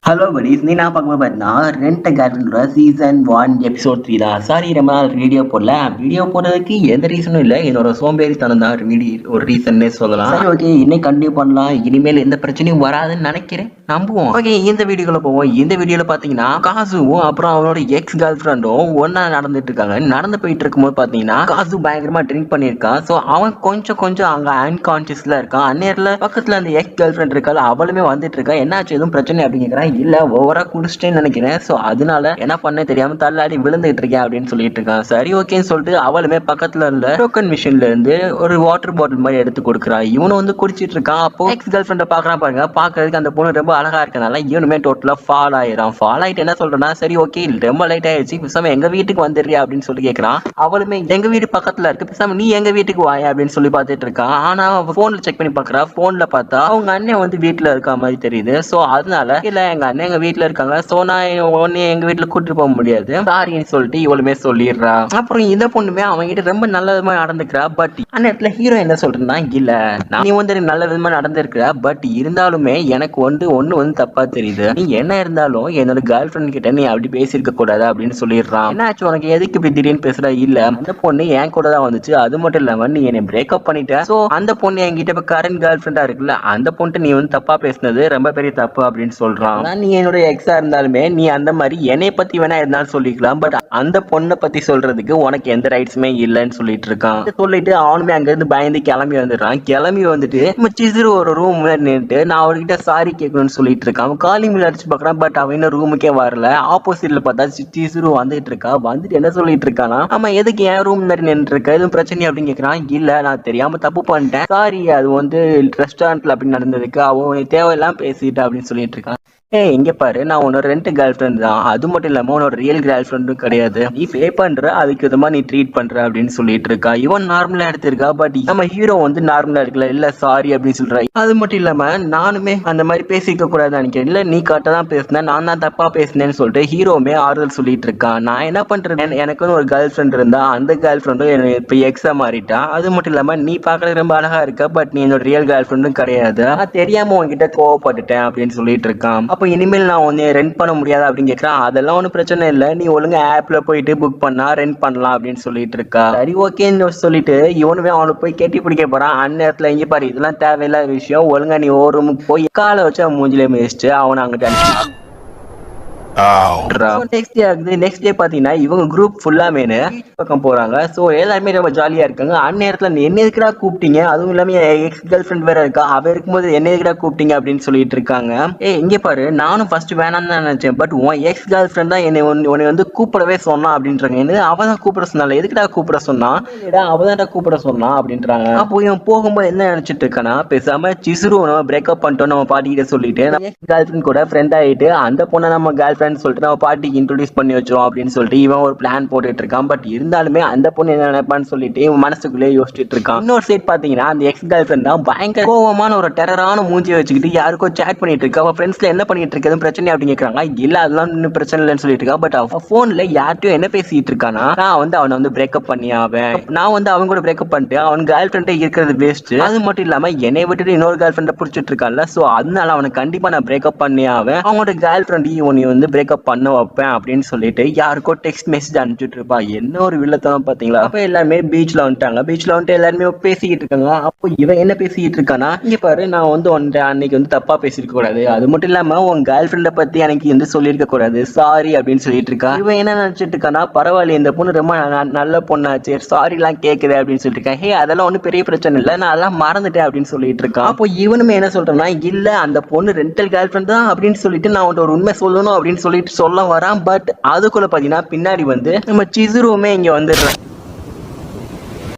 Hello buddies, நீ நான் பார்க்க பார்த்தீங்கன்னா ரெண்ட் கேரக்டரோட சீசன் 1 எபிசோட் 3 தான். சாரி, ரொம்ப நாள் வீடியோ போடல. வீடியோ போடுறதுக்கு எந்த ரீசனும் இல்லை, என்னோட சோம்பேறித்தனம் தான் ஒரு ரீசன்னே சொல்லலாம். சரி, ஓகே, இன்னைக்கு கண்டினியூ பண்ணலாம். இனிமேல் எந்த பிரச்சனையும் வராதுன்னு நினைக்கிறேன், நம்புவோம். ஓகே, இந்த வீடியோக்குள்ள போவோம். இந்த வீடியோல பாத்தீங்கன்னா காசுவும் அப்புறம் அவனோட எக்ஸ் கேர்ள் ஃப்ரெண்டும் ஒன்னா நடந்துட்டு இருக்காங்க. நடந்து போயிட்டு இருக்கும்போது பாத்தீங்கன்னா காசு பயங்கரமா ட்ரிங்க் பண்ணியிருக்கான். ஸோ அவன் கொஞ்சம் கொஞ்சம் அங்க அன்கான்சியஸ்ல இருக்கான். அந்நேரத்துல பக்கத்துல அந்த எக்ஸ் கேர்ள் ஃப்ரெண்ட் இருக்காள், அவளுமே வந்துட்டு இருக்கா. என்னாச்சு, எதுவும் பிரச்சனை அப்படின்னு கேட்கறான். இல்ல, ஓவரா குடிச்சிட்டேன்னு நினைக்கிறேன். சோ அதனால என்ன பண்ண தெரியாம தள்ளாடி விழுந்துட்டு இருக்கேன் அப்படின்னு சொல்லிட்டு இருக்கான். சரி, ஓகேன்னு சொல்லிட்டு அவளுமே பக்கத்துல இருந்த டோக்கன் மிஷின்ல இருந்து ஒரு வாட்டர் பாட்டில் மாதிரி எடுத்து கொடுக்குறா. இவனும் வந்து குடிச்சிட்டு இருக்கான். அப்போ எக்ஸ் கேர்ள் ஃப்ரெண்ட பாக்குறான். பாருங்க, பாக்குறதுக்கு அந்த பொண்ணு ரொம்ப அழகா இருக்கனால இவனுமே டோட்டலா ஃபால் ஆயிடும். ஃபால் ஆயிட்டு என்ன சொல்றேன்னா, சரி ஓகே, ரொம்ப லைட் ஆயிடுச்சு, பேசாம எங்க வீட்டுக்கு வந்துடுறியா அப்படின்னு சொல்லி கேட்கறான். அவளுமே எங்க வீடு பக்கத்துல இருக்கு, பேசாம நீ எங்க வீட்டுக்கு வாயா அப்படின்னு சொல்லி பாத்துட்டு இருக்கான். ஆனா போன்ல செக் பண்ணி பாக்குறா. போன்ல பார்த்தா அவங்க அண்ணன் வந்து வீட்டுல இருக்க மாதிரி தெரியுது. சோ அதனால இல்ல, எங்க அண்ணன் எங்க வீட்டுல இருக்காங்க, சோ நான் உடனே எங்க வீட்டுல கூட்டிட்டு போக முடியாது சாரின்னு சொல்லிட்டு இவளுமே சொல்லிடுறா. அப்புறம் இந்த பொண்ணுமே அவங்க கிட்ட ரொம்ப நல்ல விதமா நடந்துக்கிறா. பட் அந்த இடத்துல ஹீரோ என்ன சொல்றேன்னா, இல்ல நீ வந்து நல்ல விதமா நடந்திருக்கிற, பட் இருந்தாலுமே எனக்கு ஒண்ணு வந்து தப்பா தெரியுது. நீ என்ன இருந்தாலும் என்னோட கேர்ள் ஃப்ரெண்ட் கிட்ட நீ அப்படி பேசியிருக்க கூடாது அப்படின்னு சொல்லிடுறான். என்னாச்சு உனக்கு, எதுக்கு இப்படி திடீர்னு பேசுற? இல்ல, அந்த பொண்ணு என் கூட தான் வந்துச்சு, அது மட்டும் இல்லாம நீ என்னை பிரேக்அப் பண்ணிட்ட. சோ அந்த பொண்ணு என்கிட்ட இப்ப கரண்ட் கேர்ள் ஃப்ரெண்டா இருக்குல்ல, அந்த பொண்ணு நீ வந்து தப்பா பேசினது ரொம்ப பெரிய தப்பு அப்படின்னு சொல்றான். நீ என்னோட எக்ஸா இருந்தாலுமே நீ அந்த மாதிரி என்னை பத்தி வேணா இருந்தாலும் சொல்லிக்கலாம், பட் அந்த பொண்ணை பத்தி சொல்றதுக்கு உனக்கு எந்த ரைட்ஸுமே இல்லைன்னு சொல்லிட்டு இருக்கான். சொல்லிட்டு அவனுமே அங்க இருந்து பயந்து கிளம்பி வந்துடுறான். கிளம்பி வந்துட்டு சிசிறு ஒரு ரூம் நின்றுட்டு நான் அவர்கிட்ட சாரி கேட்கணும்னு சொல்லிட்டு இருக்கான். அவன் காலிங் பில் அடிச்சு பாக்குறான், பட் அவன் இன்னும் ரூமுக்கே வரல. ஆப்போசிட்ல பார்த்தா சிசிறு வந்துட்டு இருக்கா. வந்துட்டு என்ன சொல்லிட்டு இருக்கானா, ஆமா எதுக்கு என் ரூம் மாதிரி நின்று இருக்க, எதுவும் பிரச்சனை அப்படின்னு கேட்கறான். இல்ல, நான் தெரியாம தப்பு பண்ணிட்டேன், சாரி, அது வந்து ரெஸ்டாரண்ட்ல அப்படி நடந்ததுக்கு அவன் தேவையெல்லாம் பேசிட்டு அப்படின்னு சொல்லிட்டு இருக்கான். இங்க பாரு, நான் உன்னோட ரெண்ட் கேர்ள் ஃப்ரெண்ட் தான், அது மட்டும் இல்லாம உன்னோட ரியல் கேர்ள் ஃப்ரெண்டும் கிடையாது. நீ பே பண்ற, அதுக்கு விதமா நீ ட்ரீட் பண்ற அப்படின்னு சொல்லிட்டு இருக்கா. இவன் நார்மலா எடுத்திருக்கா. பட் நம்ம ஹீரோ வந்து நார்மலா இருக்கல, இல்ல சாரி அப்படின்னு சொல்ற. அது மட்டும் இல்லாம நானுமே அந்த மாதிரி பேசிக்க கூடாதுன்னு நினைக்கிறேன். இல்ல, நீ கரெக்டா தான் பேசினேன், நான் தான் தப்பா பேசினேன்னு சொல்லிட்டு ஹீரோமே ஆறுதல் சொல்லிட்டு இருக்கான். நான் என்ன பண்றேன், எனக்குன்னு ஒரு கேர்ள் ஃப்ரெண்ட் இருந்தா அந்த கேர்ள் ஃப்ரெண்டும் இப்ப எக்ஸா மாறிட்டா. அது மட்டும் இல்லாம நீ பாக்குறது ரொம்ப அழகா இருக்க, பட் நீ என்னோட ரியல் கேர்ள் ஃப்ரெண்டும் கிடையாது. நான் தெரியாம உன்கிட்ட கோவப்பட்டுட்டேன் அப்படின்னு சொல்லிட்டு இருக்கான். அப்போ இனிமேல் நான் உன்னை ரெண்ட் பண்ண முடியாது அப்படின்னு கேட்கறான். அதெல்லாம் ஒன்றும் பிரச்சனை இல்லை, நீ ஒழுங்கா ஆப்ல போயிட்டு புக் பண்ணா ரெண்ட் பண்ணலாம் அப்படின்னு சொல்லிட்டு இருக்கா. சரி ஓகேன்னு சொல்லிட்டு இவனுமே அவனுக்கு போய் கெட்டி பிடிக்க போறான். அந்நேரத்துல இங்க பாரு, இதெல்லாம் தேவையில்லாத விஷயம், ஒழுங்கா நீ ஒரு ரூமுக்கு போய் காலை வச்சு அவன் மூஞ்சிலே மிதிச்சுட்டு அவனை அங்கிட்ட அனுப்பிச்சு. நெக்ஸ்ட் டே பாத்தீங்கன்னா இவங்க குரூப் ஃபுல்லா மேனு பக்கம் போறாங்க. சோ எல்லாருமே ரொம்ப ஜாலியா இருக்காங்க. அந்நேரத்துல என்ன எதுக்குடா கூப்பிட்டீங்க, அதுவும் இல்லாம எக்ஸ் கேர்ள் ஃப்ரெண்ட் வேற இருக்கா, அவ இருக்கும்போது என்ன எதுக்குடா கூப்பிட்டீங்க அப்படின்னு சொல்லிட்டு இருக்காங்க. இங்க பாரு, நானும் ஃபர்ஸ்ட் வேணாம்னு தான் நினைச்சேன், பட் உன் எக்ஸ் கேர்ள் ஃப்ரெண்ட் தான் என்னை உன்னை வந்து கூப்பிடவே சொன்னா அப்படின்றாங்க. என்ன, அவ தான் கூப்பிட சொன்னால, எதுக்குடா கூப்பிட சொன்னா? அவதான் கூப்பிட சொன்னா அப்படின்றாங்க. அப்போ இவன் போகும்போது என்ன நினைச்சிட்டு இருக்கானா, பேசாம சிசுரு நம்ம பிரேக்அப் பண்ணிட்டோம் நம்ம பாட்டிக்கிட்ட சொல்லிட்டு கேர்ள் ஃப்ரெண்ட் கூட ஃப்ரெண்ட் ஆயிட்டு அந்த பொண்ணை நம்ம கேர்ள் ஃப்ரெண்ட் சொல்லிட்டு நம்ம பாட்டிக்கு இன்ட்ரோடியூஸ் பண்ணி வச்சோம் அப்படின்னு சொல்லிட்டு இவன் ஒரு பிளான் போட்டுட்டு இருக்கான். பட் இருந்தாலுமே அந்த பொண்ணு என்ன நினைப்பான்னு சொல்லிட்டு இவன் மனசுக்குள்ளே யோசிச்சுட்டு இருக்கான். இன்னொரு சைட் பாத்தீங்கன்னா அந்த எக்ஸ் கேர்ள் ஃப்ரெண்ட் தான் பயங்கர கோவமான ஒரு டெரரான மூஞ்சியை வச்சுக்கிட்டு யாருக்கோ சேட் பண்ணிட்டு இருக்கா. அவ ஃப்ரெண்ட்ஸ்ல என்ன பண்ணிட்டு இருக்கு, பிரச்சனை அப்படின்னு கேட்கறாங்க. இல்ல, அதெல்லாம் இன்னும் பிரச்சனை இல்லைன்னு சொல்லிட்டு இருக்கா. பட் அவ போன்ல யார்ட்டையும் என்ன பேசிட்டு இருக்கானா, நான் வந்து அவனை வந்து பிரேக்அப் பண்ணி ஆவேன், நான் வந்து அவன் கூட பிரேக்அப் பண்ணிட்டு அவன் கேர்ள் ஃப்ரெண்டே இருக்கிறது வேஸ்ட், அது மட்டும் இல்லாம என்னை விட்டுட்டு இன்னொரு கேர்ள் ஃப்ரெண்டை பிடிச்சிட்டு இருக்கான்ல, சோ அதனால அவனுக்கு கண்டிப்பா நான் பிரேக்அப் பண்ணி ஆவேன், அவனோட கேர்ள் ஃப்ரெண்ட் இவனை வந்து பிரேக்அப் பண்ண வைப்பேன் அப்படின்னு சொல்லிட்டு யாருக்கோ டெக்ஸ்ட் மெசேஜ் அனுப்பிச்சுட்டு இருப்பா. என்ன ஒரு வில்லத்தனம் பாத்தீங்களா. அப்ப எல்லாருமே பீச்ல வந்துட்டாங்க. பீச்ல வந்துட்டு எல்லாருமே பேசிக்கிட்டு இருக்காங்க. அப்போ இவன் என்ன பேசிக்கிட்டு இருக்கானா, இங்க பாரு, நான் வந்து அன்னைக்கு வந்து தப்பா பேசிருக்க கூடாது, அது மட்டும் இல்லாம உன் கேர்ள் ஃப்ரெண்ட பத்தி எனக்கு வந்து சொல்லியிருக்க கூடாது, சாரி அப்படின்னு சொல்லிட்டு இருக்கா. இவன் என்ன நினைச்சிட்டு இருக்கானா, பரவாயில்ல, இந்த பொண்ணு ரொம்ப நல்ல பொண்ணாச்சு, சாரி எல்லாம் கேக்குது அப்படின்னு சொல்லிட்டு இருக்கேன். அதெல்லாம் ஒன்னும் பெரிய பிரச்சனை இல்லை, நான் அதெல்லாம் மறந்துட்டேன் அப்படின்னு சொல்லிட்டு இருக்கான். அப்போ இவனுமே என்ன சொல்றான்னா, இல்ல, அந்த பொண்ணு ரெண்டல் கேர்ள் ஃப்ரெண்ட் தான் அப்படின்னு சொல்லிட்டு நான் ஒரு உண்மை சொல்லணும் அப்படின்னு சொல்லிட்டு சொல்ல வரான். பட் அதுக்குள்ள பாத்தீங்கன்னா பின்னாடி வந்து நம்ம சிசுருமே இங்க வந்துடுறான்.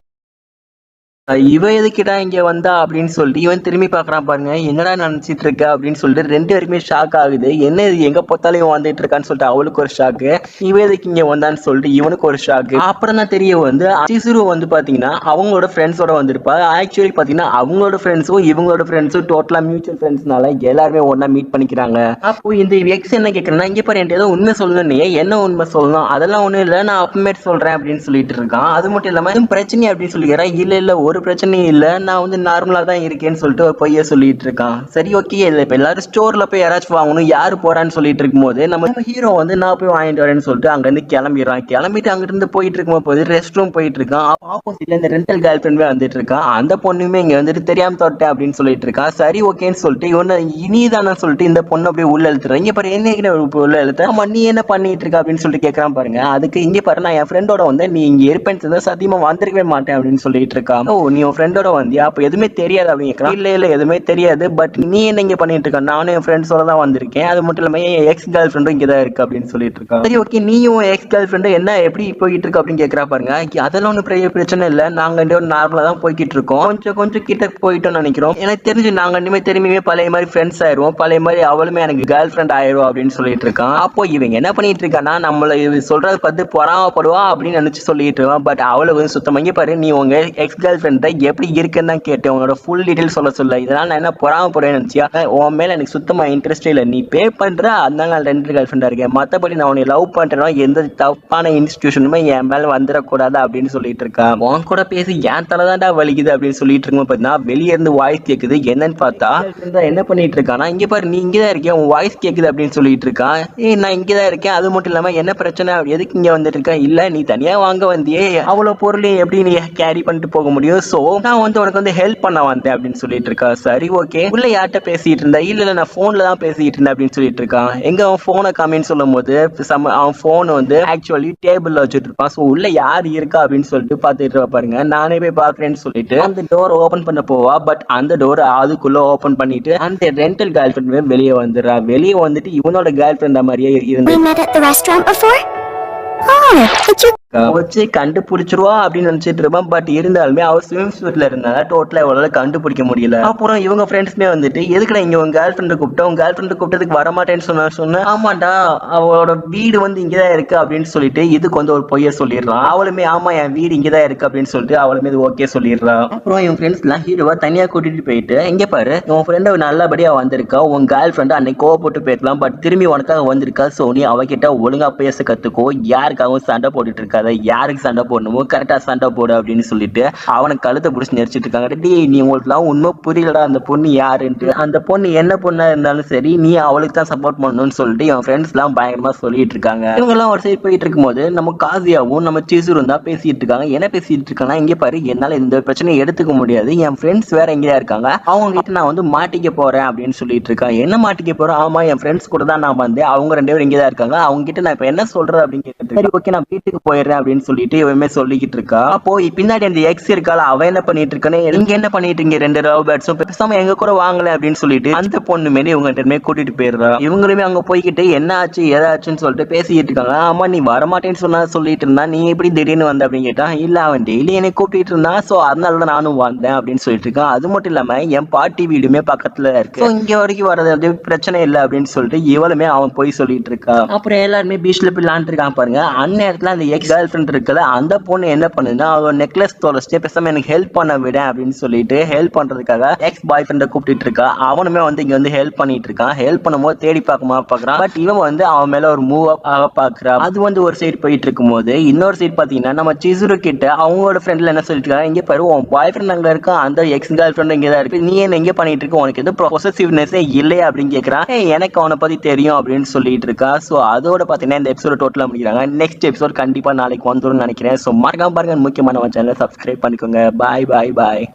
இவ எதுக்கிட்டா இங்க வந்தா அப்படின்னு சொல்லிட்டு இவன் திரும்பி பாக்குறான். பாருங்க, என்னடா நினைச்சிட்டு இருக்க அப்படின்னு சொல்லிட்டு ரெண்டு பேருக்குமே ஷாக் ஆகுது. என்ன இது, எங்க பார்த்தாலும் இவன் வந்துட்டு இருக்கான்னு சொல்லிட்டு அவளுக்கு ஒரு ஷாக்கு, இவ எதுக்கு இங்க வந்தான்னு சொல்லிட்டு இவனுக்கு ஒரு ஷாக்கு. அப்புறம் தான் தெரிய வந்து சிசுரு வந்து பாத்தீங்கன்னா அவங்களோட ஃப்ரெண்ட்ஸோட வந்திருப்பா. ஆக்சுவலி பாத்தீங்கன்னா அவங்களோட ஃப்ரெண்ட்ஸும் இவங்களோட ஃப்ரெண்ட்ஸும் டோட்டலா மியூச்சுவல் ஃப்ரெண்ட்ஸ்னால எல்லாருமே ஒன்னா மீட் பண்ணிக்கிறாங்க. அப்போ இந்த எக்ஸ் என்ன கேட்கறேன்னா, இங்க பாரு, என்கிட்ட ஏதோ உண்மை சொல்லணும், என்ன உண்மை சொல்லணும், அதெல்லாம் ஒண்ணும் இல்ல, நான் அப்புறமேட்டு சொல்றேன் அப்படின்னு சொல்லிட்டு இருக்கான். அது மட்டும் இல்லாம பிரச்சனை அப்படின்னு சொல்லிக்கிறேன். இல்ல ஒரு ஒரு பிரச்சனையும் இல்ல, நான் வந்து நார்மலா தான் இருக்கேன்னு சொல்லிட்டு ஒரு பொய்ய சொல்லிட்டு இருக்கான். சரி ஓகே, இப்ப எல்லாரும் ஸ்டோர்ல போய் யாராச்சும் வாங்கணும், யாரு போறான்னு சொல்லிட்டு இருக்கும்போது நம்ம ஹீரோ வந்து நான் போய் வாங்கிட்டு வரேன்னு சொல்லிட்டு அங்க இருந்து கிளம்பிடுறான். கிளம்பிட்டு அங்கிட்டு இருந்து போயிட்டு இருக்கும்போது ரெஸ்ட் ரூம் போயிட்டு இருக்கான். ஆப்போசிட்ல இந்த ரெண்டல் கேர்ள் ஃபிரெண்ட் வந்துட்டு இருக்கான். அந்த பொண்ணுமே இங்க வந்துட்டு தெரியாம தொட்டேன் அப்படின்னு சொல்லிட்டு இருக்கான். சரி ஓகேன்னு சொல்லிட்டு இவனை இனிதானு சொல்லிட்டு இந்த பொண்ணு அப்படியே உள்ள இழுத்துறான். இங்க பாரு என்ன உள்ள இழுத்த, ஆமா நீ என்ன பண்ணிட்டு இருக்க அப்படின்னு சொல்லிட்டு கேட்கறான் பாருங்க. அதுக்கு இங்க பாரு நான் என் ஃப்ரெண்டோட வந்து நீ இங்க இருப்பேன்னு சொன்னா சத்தியமா வந்திருக்கவே மாட்டேன் அப்படின்னு சொல்லிட்டு இருக்கான். ஓ நீ உன் ஃப்ரெண்டோட வந்தியா, அப்ப எதுவுமே தெரியாது அப்படின்னு கேட்கறான். இல்ல எதுவுமே தெரியாது, பட் நீ என்ன இங்க பண்ணிட்டு இருக்க, நானும் என் ஃப்ரெண்ட்ஸோட தான் வந்திருக்கேன், அது மட்டும் இல்லாம என் எக்ஸ் கேர்ள் ஃப்ரெண்டும் இங்கதான் இருக்கு அப்படின்னு சொல்லிட்டு இருக்கான். சரி ஓகே, நீயும் எக்ஸ் கேர்ள் ஃப்ரெண்டு என்ன எப்படி போயிட்டு இருக்கு அப்படின்னு கேட்கறா பாருங்க. அதெல்லாம் ஒன்றும் பெரிய பிரச்சனை இல்ல, நாங்க ரெண்டு பேரும் நார்மலா தான் போய்கிட்டு இருக்கோம், கொஞ்சம் கிட்ட போயிட்டோம்னு நினைக்கிறோம், எனக்கு தெரிஞ்சு நாங்க ரெண்டுமே திரும்பியுமே பழைய மாதிரி ஃப்ரெண்ட்ஸ் ஆயிடுவோம், பழைய மாதிரி அவளுமே எனக்கு கேர்ள் ஃப்ரெண்ட் ஆயிரும் அப்படின்னு சொல்லிட்டு இருக்கான். அப்போ இவங்க என்ன பண்ணிட்டு இருக்கான்னா நம்மள சொல்றத பார்த்து பொறாமப்படுவா அப்படின்னு நினைச்சு சொல்லிட்டு இருக்கான். பட் அவளை வந்து சுத்தமா இங்க பாரு, நீ உங்க எக்ஸ் கேர்ள் ஃப்ரெண்ட் எப்படி இருக்குன்னு தான் கேட்டேன், உங்களோட ஃபுல் டீடைல் சொல்ல இதனால நான் என்ன பொறாமப்படுவேன்னு நினைச்சியா, உன் மேல எனக்கு சுத்தமா இன்ட்ரெஸ்ட் இல்லை, நீ பே பண்ற அதனால நான் ரெண்டு கேர்ள் ஃப்ரெண்டா இருக்கேன், மத்தபடி நான் உன்னை லவ் பண்றேன்னா எந்த தப்பான இன்ஸ்டிடியூஷனுமே என் மேல வந்துடக்கூடாது அப்படின்னு சொல்லிட்டு இருக்கான். உன் கூட பேசி என் தலைதான்டா வலிக்குது அப்படின்னு சொல்லிட்டு இருக்கும் பார்த்தீங்கன்னா வெளியே இருந்து வாய்ஸ் கேக்குது. என்னன்னு பார்த்தா என்ன பண்ணிட்டு இருக்கானா, இங்க பாரு நீ இங்கதான் இருக்கேன், உன் வாய்ஸ் கேக்குது அப்படின்னு சொல்லிட்டு இருக்கான். நான் இங்கதான் இருக்கேன், அது மட்டும் இல்லாம என்ன பிரச்சனை, எதுக்கு இங்க வந்துட்டு இருக்கேன், இல்ல நீ தனியா வாங்க வந்தியே, அவ்வளவு பொருளையும் எப்படி நீ கேரி பண்ணிட்டு போக முடியும், சோ நான் வந்து உனக்கு வந்து ஹெல்ப் பண்ண வந்தேன் அப்படின்னு சொல்லிட்டு இருக்கா. சரி ஓகே, உள்ள யார்கிட்ட பேசிட்டு இருந்தா, இல்ல நான் போன்ல தான் பேசிட்டு இருந்தேன் அப்படின்னு சொல்லிட்டு இருக்கான். எங்க அவன் போனை காமின்னு சொல்லும் போது அவன் போன் வந்து ஆக்சுவலி டேபிள்ல வச்சுட்டு இருப்பான். சோ உள்ள யார் இருக்கா அப்படின்னு சொல்லிட்டு பாத்துட்டு பாருங்க. நானே போய் பாக்குறேன்னு சொல்லிட்டு அந்த டோர் ஓபன் பண்ண போவா. பட் அந்த டோர் அதுக்குள்ள ஓபன் பண்ணிட்டு அந்த ரெண்டல் கேர்ள் ஃப்ரெண்ட் வெளியே வந்துடுறா. வெளியே வந்துட்டு இவனோட கேர்ள் ஃப்ரெண்ட் மாதிரியே இருந்து வச்சு கண்டுபிடிச்சிருவா அப்படின்னு நினைச்சிட்டு இருப்பான். பட் இருந்தாலுமே அவ ஸ்விம் சூட்ல இருந்தால டோட்டலா இவளால கண்டுபிடிக்க முடியல. அப்புறம் இவங்க ஃப்ரெண்ட்ஸ்மே வந்துட்டு எதுக்குடா இங்க உங்க கேர்ள் ஃப்ரெண்ட் கூப்பிட்டா, உங்க கேர்ள் ஃப்ரெண்ட் கூப்பிட்டதுக்கு வரமாட்டேன்னு சொன்ன ஆமாண்டா அவளோட வீடு வந்து இங்கதான் இருக்கு அப்படின்னு சொல்லிட்டு இதுக்கு வந்து ஒரு பொய்ய சொல்லிடுறான். அவளுமே ஆமா என் வீடு இங்கதான் இருக்கு அப்படின்னு சொல்லிட்டு அவளுமே இது ஓகே சொல்லிடுறான். அப்புறம் இவன் ஃப்ரெண்ட்ஸ் எல்லாம் ஹீரோவா தனியா கூட்டிட்டு போயிட்டு இங்க பாரு உன் ஃப்ரெண்ட் நல்லபடியா வந்திருக்கா, உன் கேர்ள் ஃப்ரெண்ட் அன்னைக்கு கோவப்பட்டு போயிருக்கலாம், பட் திரும்பி உனக்காக வந்திருக்கா, சோ நீ அவகிட்ட ஒழுங்கா பேச கத்துக்கோ, யாருக்காகவும் சண்டை போட்டுட்டு இருக்காத, யாருக்கு சண்டை போடணுமோ கரெக்டா சண்டை போடு அப்படின்னு சொல்லிட்டு அவனுக்கு கழுத்தை பிடிச்சி நெரிச்சிட்டு இருக்காங்க. நீ உங்களுக்கு உண்மை புரியலடா, அந்த பொண்ணு யாருன்ட்டு, அந்த பொண்ணு என்ன பொண்ணா இருந்தாலும் சரி நீ அவளுக்கு தான் சப்போர்ட் பண்ணணும்னு சொல்லிட்டு என் ஃப்ரெண்ட்ஸ் எல்லாம் பயங்கரமா சொல்லிட்டு இருக்காங்க. இவங்க எல்லாம் ஒரு சைடு போயிட்டு இருக்கும் போது நம்ம காசியாவும் நம்ம சிசுரும் தான் பேசிட்டு இருக்காங்க. என்ன பேசிட்டு இருக்காங்கன்னா, இங்க பாரு என்னால இந்த பிரச்சனையை எடுத்துக்க முடியாது, என் ஃப்ரெண்ட்ஸ் வேற எங்கேயா இருக்காங்க, அவங்க கிட்ட நான் வந்து மாட்டிக்க போறேன் அப்படின்னு சொல்லிட்டு இருக்கான். என்ன மாட்டிக்க போறேன், ஆமா என் ஃப்ரெண்ட்ஸ் கூட தான் நான் வந்தேன், அவங்க ரெண்டு பேரும் இங்கதான் இருக்காங்க, அவங்க கிட்ட நான் இப்ப என்ன சொல்றது அப்படின்னு கேட்டு சரி ஓகே நான் வீட்டுக்கு போயிடுறேன் அப்படின்னு சொல்லிட்டு இவமே சொல்லிக்கிட்டு இருக்கா. அப்போ பின்னாடி அந்த எக்ஸ் இருக்கால அவ என்ன பண்ணிட்டு இருக்கானே, இங்க என்ன பண்ணிட்டு இருக்கீங்க ரெண்டு லவ் பேர்ட்ஸும் பேசாம எங்க கூட வாங்கல அப்படின்னு சொல்லிட்டு அந்த பொண்ணு மேலே இவங்க ரெண்டுமே கூட்டிட்டு போயிடுறா. இவங்களுமே அங்க போய்கிட்டு என்ன ஆச்சு ஏதாச்சுன்னு சொல்லிட்டு பேசிட்டு இருக்காங்க. ஆமா நீ வரமாட்டேன்னு சொன்னா சொல்லிட்டு இருந்தா, நீ எப்படி திடீர்னு வந்த அப்படின்னு கேட்டா, இல்ல அவன் டெய்லி என்னை கூப்பிட்டு இருந்தான், சோ அதனாலதான் நானும் வந்தேன் அப்படின்னு சொல்லிட்டு இருக்கான். அது மட்டும் இல்லாம என் பாட்டி வீடுமே பக்கத்துல இருக்கு, இங்க வரைக்கும் வர்றது பிரச்சனை இல்லை அப்படின்னு சொல்லிட்டு இவளுமே அவன் போய் சொல்லிட்டு இருக்கா. அப்புறம் எல்லாருமே பீச்ல போய் விளாண்டு இருக்கான் பாருங்க. அந்நேரத்துல அந்த எக்ஸ் கேர்ள் ஃப்ரெண்ட் இருக்குல்ல அந்த பொண்ணு என்ன பண்ணுதுன்னா, அவன் நெக்லஸ் தொலைச்சிட்டு பேசாம எனக்கு ஹெல்ப் பண்ண விட அப்படின்னு சொல்லிட்டு ஹெல்ப் பண்றதுக்காக எக்ஸ் பாய் ஃப்ரெண்ட கூப்பிட்டு இருக்கா. அவனுமே வந்து இங்க வந்து ஹெல்ப் பண்ணிட்டு இருக்கான். ஹெல்ப் பண்ணும்போது தேடி பாக்குறான். பட் இவன் வந்து அவன் மேல ஒரு மூவ் அப் ஆக பாக்குறான். அது வந்து ஒரு சைடு போயிட்டு இருக்கும் போது இன்னொரு சைடு பாத்தீங்கன்னா நம்ம சிசுரு கிட்ட அவங்களோட ஃப்ரெண்ட்ல என்ன சொல்லிட்டு இருக்காங்க, இங்க பாரு உன் பாய் ஃப்ரெண்ட் அங்க இருக்கான், அந்த எக்ஸ் கேர்ள் ஃப்ரெண்ட் இங்கதான் இருக்கு, நீ என்ன எங்க பண்ணிட்டு இருக்க, உனக்கு எதுவும் பொசசிவ்னஸே இல்லையா அப்படின்னு கேக்குறான். எனக்கு அவனை பத்தி தெரியும் அப்படின்னு சொல்லிட்டு இருக்கா. சோ அதோட பாத்தீங்கன்னா இந்த எபிசோட டோட்டலா முடிக்கிறாங்க. நெக்ஸ்ட் எபிசோட் கண்டிப்பா நாளைக்கு வந்துடும் நினைக்கிறேன். ஸோ மறக்காம பாருங்க, முக்கியமான சேனலை சப்ஸ்கிரைப் பண்ணிக்கோங்க. பாய் பாய் பாய்.